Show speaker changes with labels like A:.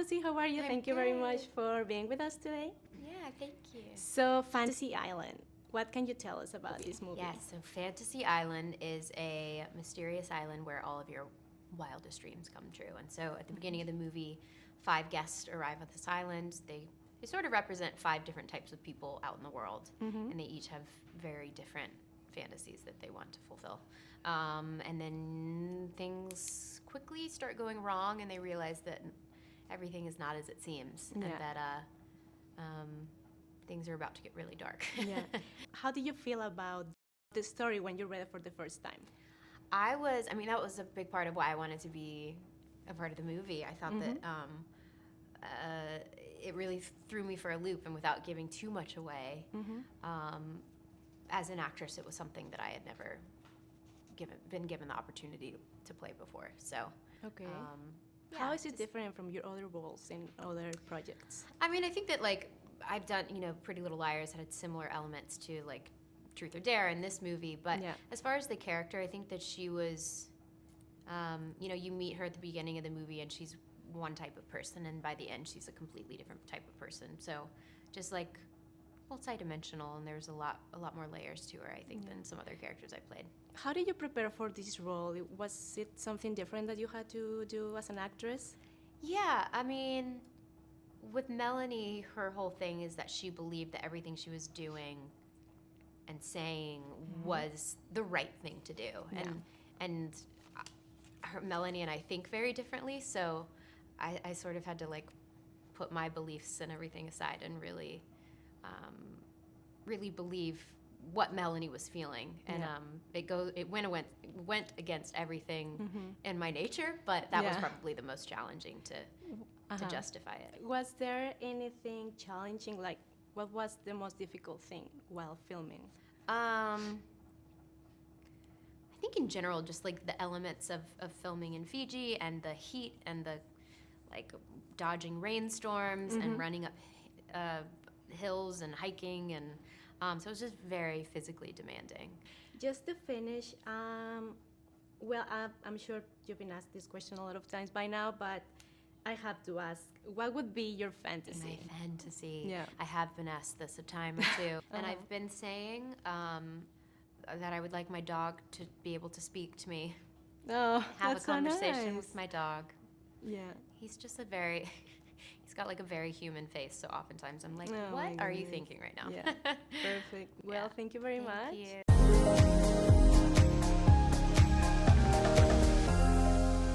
A: Lucy. How are you?
B: I'm
A: Thank you very much
B: good.
A: for being with us today.
B: Yeah, thank you.
A: So, Fantasy Island. What can you tell us about this movie?
B: Yes, so Fantasy Island is a mysterious island where all of your wildest dreams come true. And so at the beginning of the movie, 5 guests arrive at this island. They sort of represent 5 different types of people out in the world, and they each have very different fantasies that they want to fulfill. And then things quickly start going wrong, and they realize that everything is not as it seems, and that things are about to get really dark.
A: Yeah. How do you feel about the story when you read it for the first time?
B: that was a big part of why I wanted to be a part of the movie. I thought that it really threw me for a loop, and without giving too much away, as an actress, it was something that I had never been given the opportunity to play before. So,
A: Okay.
B: Yeah,
A: How is it different from your other roles in other projects?
B: I mean, I think that, like, I've done, Pretty Little Liars had similar elements to, like, Truth or Dare in this movie, but as far as the character, I think that she was, you meet her at the beginning of the movie and she's one type of person, and by the end she's a completely different type of person. So just like multidimensional, and there's a lot more layers to her, I think, than some other characters I played.
A: How did you prepare for this role? Was it something different that you had to do as an actress?
B: Yeah, I mean, with Melanie, her whole thing is that she believed that everything she was doing and saying was the right thing to do. And Melanie and I think very differently, so I sort of had to, like, put my beliefs and everything aside and really believe what Melanie was feeling. And it went against everything in my nature, but that was probably the most challenging to justify it.
A: Was there anything challenging? Like, what was the most difficult thing while filming?
B: I think in general, just like the elements of filming in Fiji, and the heat, and the, like, dodging rainstorms and running up hills and hiking, and so it was just very physically demanding.
A: Just to finish, I'm sure you've been asked this question a lot of times by now, but I have to ask, what would be your fantasy?
B: My fantasy.
A: Yeah.
B: I have been asked this a time or two, and I've been saying that I would like my dog to be able to speak to me.
A: Oh,
B: Have
A: that's
B: a conversation
A: so nice.
B: with my dog.
A: Yeah.
B: He's just he's got, like, a very human face, so oftentimes I'm like,
A: Oh,
B: what
A: my
B: are you
A: goodness.
B: thinking right now?
A: Yeah, perfect. Well, thank you very much.
B: Thank you.